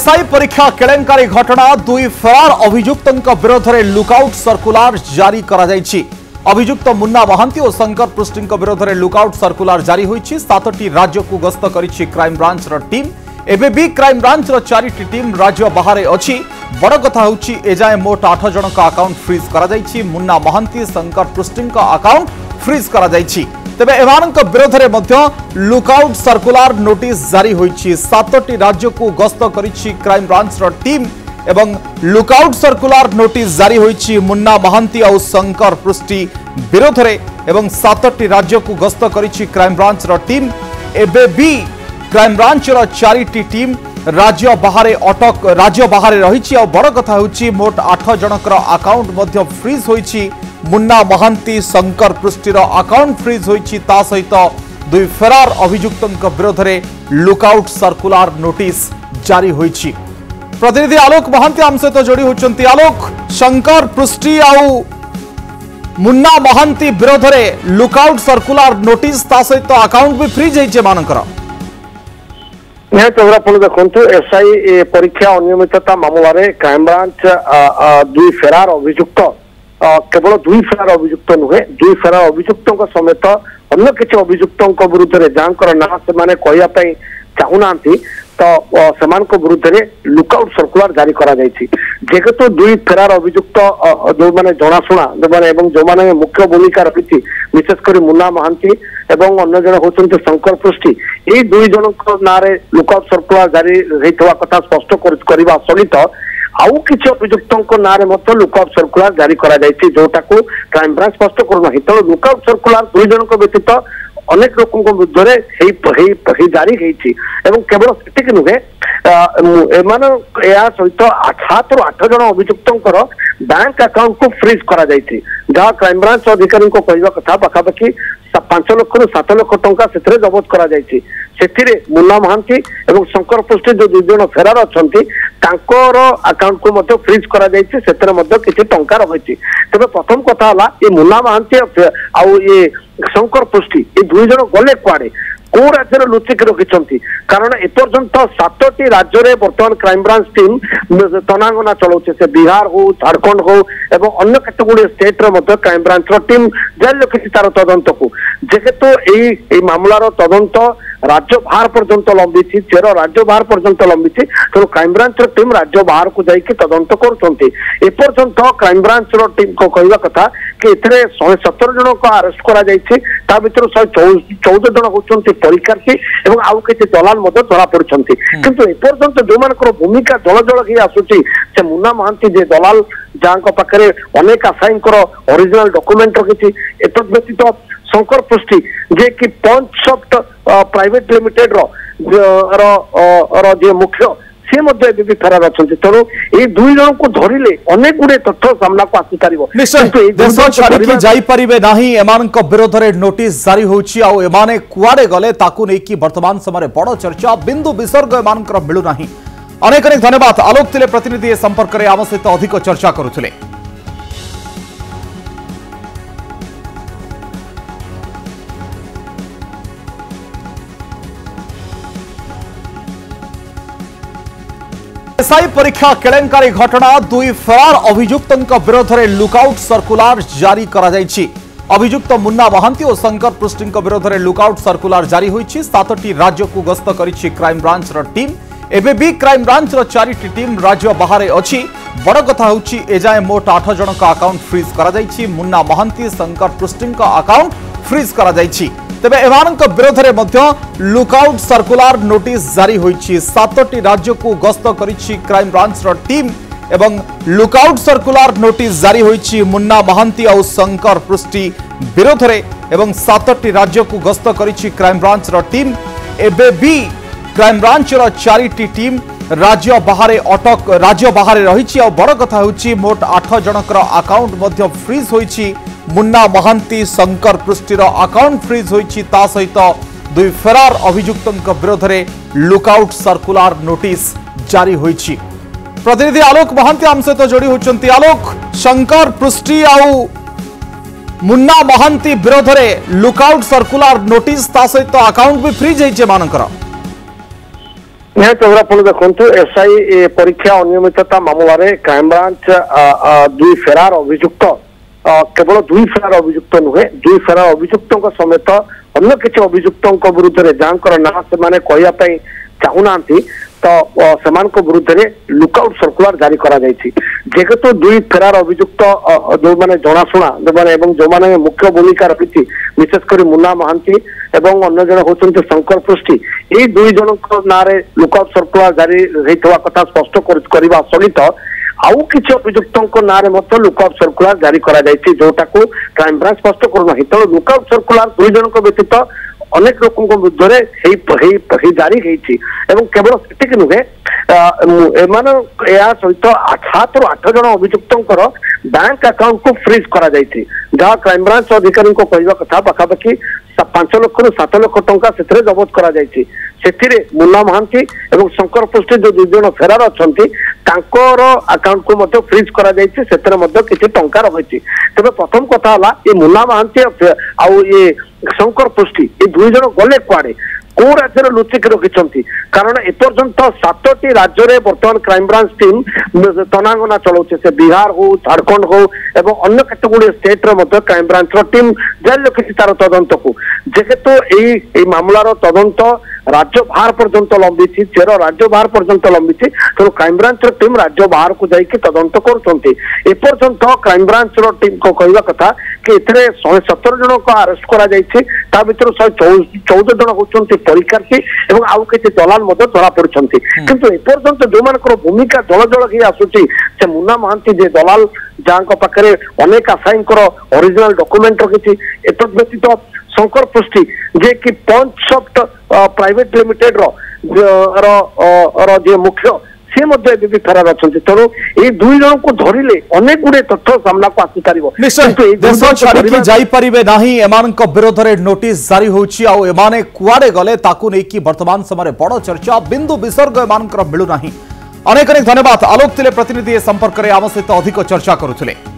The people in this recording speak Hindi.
एसआई परीक्षा केलेंकारी घटना दुई फरार अभियुक्तों विरोध में लुकआउट सर्कुलर जारी करा जायछि। अभियुक्त मुन्ना महांती और शंकर पृष्टि विरोध में लुकआउट सर्कुलर जारी होइछि। 7टी राज्य को गस्त करिछि क्राइम ब्रांच टीम। एबे भी क्राइम ब्रांच 4टी टीम राज्य बाहर अछि। बड़ कथा होछि एजाए मोट 8 जन का अकाउंट फ्रीज करा जायछि। मुन्ना महांती शंकर पृष्टि अकाउंट फ्रीज करा जायछि। तेबे एमानक विरोध में मध्य लुकआउट सर्कुलर नोटिस जारी होइछि। 7टी राज्य को गस्त करिछि क्राइम ब्रांच टीम एवं लुकआउट सर्कुलर नोटिस जारी होइछि मुन्ना महांती और शंकर पृष्टि विरोध में एवं 7टी राज्य को गस्त करिछि क्राइम ब्रांच टीम। एबे भी क्राइम ब्रांच 4टी टीम राज्य बाहर रहिछि। और बड़ कथा होछि मोट 8 जनकर अकाउंट मध्य फ्रीज होइछि। मुन्ना महांती शंकर पृष्टिर अकाउंट फ्रीज होइछि। ता सहित दुई फरार अभियुक्तों विरोध में लुकआउट सर्कुलर नोटिस जारी होइछि। प्रतिनिधि आलोक महांती आम सहित जोड़ी होइछन्ति। आलोक, शंकर पृष्टि आउ मुन्ना महांती विरोध में लुकआउट सर्कुलर नोटिस ता सहित अकाउंट भी फ्रीज होइछि मानकर। देखु एसआई परीक्षा अनियमितता मामलें क्राइम ब्रांच दुई फेरार अभियुक्त केवल दुई फेरार अभियुक्त नुहे दुई फेरार अभियुक्तों समेत अन्य किसी अभियुक्तों विरुद्ध में जहाँकर ना से चाहूना तो से विरुद्ध में लुकआउट सर्कुलर जारी करा जेहेतु दुई फेरार अभियुक्त जो मैंने जनाशुना जो मैंने मुख्य भूमिका रखी विशेषकर मुन्ना महांती एवं अन्य जन होती शंकर पृष्टि यही दुई जन ना लुकआउट सर्कुलर जारी होता कथा स्पष्ट करने सहित आउ किसी अभियुक्तों ना लुकआउट सर्कुलर जारी करा जोटा को क्राइम ब्रांच स्पष्ट करना तेणु लुकआउट सर्कुलर दुई जन व्यतीत अनेक लोकों विरुद्ध जारी केवल सेटिक नुहे सहित 7 ରୁ 8 जन अभियुक्तों बैंक अकाउंट को फ्रीज करा जहाँ क्राइम ब्रांच अधिकारी कहवा कथा पाखापाखि 5 लाख ରୁ 7 लाख टंका से जबत करा मुन्ना महांती एवं शंकर पृष्टि जो दुई जन फेरार अच्छा अकाउंट को फ्रीज करा किसी टंका रही। तेज प्रथम कथा ये मुन्ना महांती आउ ये शंकर पृष्टि ये दुई जन गले कुआड़े कौ राज्य लुचिक रखिंट कारण एपर्यंत 7टी राज्य में बर्तमान क्राइम ब्रांच टीम तनांगना चलाउछे से बिहार हो झारखंड हो एवं अन्य केतगुड़ी स्टेट रे क्राइम ब्रांच टीम जारी रखी तार तदंत को जेहेतु मामलार तदंत राज्य बाहर पर्यंत लंबी 13 राज्य बाहर पर्यंत लंबी तेणु क्राइम ब्रांच टीम राज्य बाहर को जाकि तदंत करपर्यंत क्राइम ब्रांच टीम को कहवा कथा कि 117 जन को अरेस्ट करा भर 114 जन होती परीक्षार्थी एवं आउ किसी दलाल जरा पड़ती किंतु एपर्यंत जो मान भूमिका जल जल ही आसूची से मुन्ना महांती जे दलाल जहाँ पाखे अनेक आशायी ओरिजिनल डॉक्यूमेंट रखी एत व्यतीत शंकर पृष्टि जे कि पंच सॉफ्ट प्राइवेट लिमिटेड जे मुख्य सी भी फेरार अच्छा तेणु ये दुई जन को धरिले अनेक गुड़े तथ्य सामना को आसीपारे विरोध में नोटिस जारी होछि आउ एमाने कुआडे गले ताकू नेकी वर्तमान समय बड़ चर्चा बिंदु विसर्ग एमानकर मिलुना। अनेक अनेक धन्यवाद आलोक तिले प्रतिनिधि संपर्क में आम सहित अधिक चर्चा करुथिले। एसआई परीक्षा केलेंकारी घटना दुई फरार अभियुक्तों विरोध में लुकआउट सर्कुलर जारी करा जायछि। अभियुक्त मुन्ना महांती और शंकर पृष्टि विरोध में लुकआउट सर्कुलर जारी होइछि। 7टी राज्य को गस्त करिछि क्राइम ब्रांच टीम। एबे भी क्राइम ब्रांच 4टी टीम राज्य बाहर अछि। बड़ कथा होछि एजाए मोट 8 जन का अकाउंट फ्रीज करा जायछि। मुन्ना महांती शंकर पृष्टि अकाउंट फ्रीज करा जायछि। तेबे एमानक विरोध में मध्य लुकआउट सर्कुलर नोटिस जारी होइछि। 7टी राज्य को गस्त करिछि क्राइम ब्रांच टीम एवं लुकआउट सर्कुलर नोटिस जारी होइछि मुन्ना महांती और शंकर पृष्टि विरोध में एवं 7टी राज्य को गस्त करिछि क्राइम ब्रांच टीम। एबे भी क्राइम ब्रांच 4टी टीम राज्य बाहर रहिछि। और बड़ कथा होछि मोट 8 जनकर अकाउंट मध्य फ्रीज होइछि। मुन्ना महांती शंकर पृष्टिर अकाउंट फ्रीज होइछि। ता सहित दुई फेरार अभियुक्तों विरोध में लुकआउट सर्कुलर नोटिस जारी होइछि। प्रतिनिधि आलोक महांती आम सहित जोड़ी होइछन्ति। आलोक, शंकर पृष्टि आउ मुन्ना महांती विरोध में लुकआउट सर्कुलर नोटिस ता सहित अकाउंट भी फ्रीज होइछि मानकर। ନିହାତି ଭାବରେ ଆପଣ ଦେଖନ୍ତୁ ଏସ୍ଆଇ ପରୀକ୍ଷା ଅନିୟମିତତା ମାମଲାରେ କ୍ରାଇମବ୍ରାଞ୍ଚ ଦୁଇ ଫେରାର ଅଭିଯୁକ୍ତ କେବଳ ଦୁଇ ଫେରାର ଅଭିଯୁକ୍ତ ନୁହେଁ ଦୁଇ ଫେରାର ଅଭିଯୁକ୍ତଙ୍କ ସମେତ ଅନ୍ୟ କିଛି ଅଭିଯୁକ୍ତଙ୍କ ବିରୁଦ୍ଧରେ ଯାହାଙ୍କର ନାଁ ସେମାନେ କହିବା ପାଇଁ ଚାହୁଁନାହାନ୍ତି ତ ସେମାନଙ୍କ ବିରୁଦ୍ଧରେ ଲୁକଆଉଟ ସର୍କୁଲାର ଜାରି କରାଯାଇଛି ଯେହେତୁ ଦୁଇ ଫେରାର ଅଭିଯୁକ୍ତ ଯୋଉମାନେ ଜଣାଶୁଣା ଯୋଉମାନେ ଏବଂ ଯୋଉମାନେ ମୁଖ୍ୟ ଭୂମିକା ରହିଛି ବିଶେଷ କରି ମୁନ୍ନା ମହାନ୍ତି ଏବଂ ଅନ୍ୟ ଜଣ ହଉଛନ୍ତି ଶଙ୍କର ପୃଷ୍ଟି ଏଇ ଦୁଇ ଜଣଙ୍କ ନାଁରେ ଲୁକଆଉଟ ସର୍କୁଲାର ଜାରି ହେଇଥିବା କଥା ସ୍ପଷ୍ଟ କରିବା ସହିତ ଆଉ କିଛି ଅଭିଯୁକ୍ତଙ୍କ ନାଁରେ ମଧ୍ୟ ଲୁକଆଉଟ ସର୍କୁଲାର ଜାରି କରାଯାଇଛି ଯୋଉଟାକୁ କ୍ରାଇମବ୍ରାଞ୍ଚ ସ୍ପଷ୍ଟ କରୁନାହିଁ ତେଣୁ ଲୁକଆଉଟ ସର୍କୁଲାର ଦୁଇ ଜଣଙ୍କ ବ୍ୟତୀତ ଅନେକ ଲୋକଙ୍କ ବିରୁଦ୍ଧରେ ଜାରି ହେଇଛି ଏବଂ କେବଳ ସେତିକି ନୁହେଁ ଏମାନେ ଏହା ସହିତ 7 ରୁ 8 ଜଣ ଅଭିଯୁକ୍ତଙ୍କର ବ୍ୟାଙ୍କ ଆକାଉଣ୍ଟକୁ ଫ୍ରିଜ୍ କରାଯାଇଛି ଯାହା କ୍ରାଇମବ୍ରାଞ୍ଚ ଅଧିକାରୀଙ୍କ କହିବା କଥା ପାଖାପାଖି 5 ଲକ୍ଷରୁ 7 ଲକ୍ଷ ଟଙ୍କା ସେଥିରେ ଜବତ କରାଯାଇଛି ସେଥିରେ ମୁନ୍ନା ମହାନ୍ତି ଏବଂ ଶଙ୍କର ପୃଷ୍ଟି ଯୋଉ ଦୁଇ ଜଣ ଫେରାର ଅଛନ୍ତି ତାଙ୍କର ଆକାଉଣ୍ଟକୁ ମଧ୍ୟ ଫ୍ରିଜ୍ କରାଯାଇଛି ସେଥିରେ ମଧ୍ୟ କିଛି ଟଙ୍କା ରହିଛି ତେବେ ପ୍ରଥମ କଥା ହେଲା ଏ ମୁନ୍ନା ମହାନ୍ତି ଆଉ ଏ ଶଙ୍କର ପୃଷ୍ଟି ଏ ଦୁଇ ଜଣ ଗଲେ କୁଆଡେ କୋଉ ରାଜ୍ୟରେ ଲୁଚିକି ରଖିଛନ୍ତି କାରଣ ଏପର୍ଯ୍ୟନ୍ତ 7ଟି ରାଜ୍ୟରେ ବର୍ତ୍ତମାନ କ୍ରାଇମବ୍ରାଞ୍ଚ ଟିମ୍ ତନାଘନା ଚଳାଉଛି ସେ ବିହାର ହଉ ଝାଡଖଣ୍ଡ ହଉ ଏବଂ ଅନ୍ୟ କେତେ ଗୁଡିଏ ଷ୍ଟେଟରେ ମଧ୍ୟ କ୍ରାଇମବ୍ରାଞ୍ଚର ଟିମ୍ ଜାରି ରଖିଛି ତାର ତଦନ୍ତକୁ ଯେହେତୁ ଏଇ ମାମଲାର ତଦନ୍ତ राज्य बाहर पर्यंत लंबी चेर राज्य बाहर पर्यंत लंबी तेणु क्राइमब्रांच टीम राज्य बाहर को जाकि तदंत करपर्यंत क्राइमब्रांच टीम को कहवा कथा कि 117 जन को अरेस्ट कर 114 जन होती परीक्षार्थी और आउ किसी दलाल धरा पड़ती किंतु एपर्यंत जो मान भूमिका जल जल ही आसूची से मुन्ना महांती जे दलाल जहाँ पाखे अनेक आशायी ओरिजिनल डॉक्यूमेंट रखी एत व्यतीत शंकर पृष्टी जे कि पंचसॉफ्ट प्राइवेट लिमिटेड रो मुख्य से भी फेरार अच्छा तेणु ये दुई जन को धरिले अनेक गुड़े तथ्य सामना को आसी पारिबो देश छाड़ी जाई परिबे नाही एमानक विरोध रे नोटिस जारी होची आ एमाने कुआडे गले ताकू नै कि वर्तमान समय बड़ चर्चा बिंदु विसर्ग एमानकर मिलु नाही अनेक अनेक धन्यवाद आलोक तिले प्रतिनिधि संपर्क रे आम सहित अधिक चर्चा करुथिले।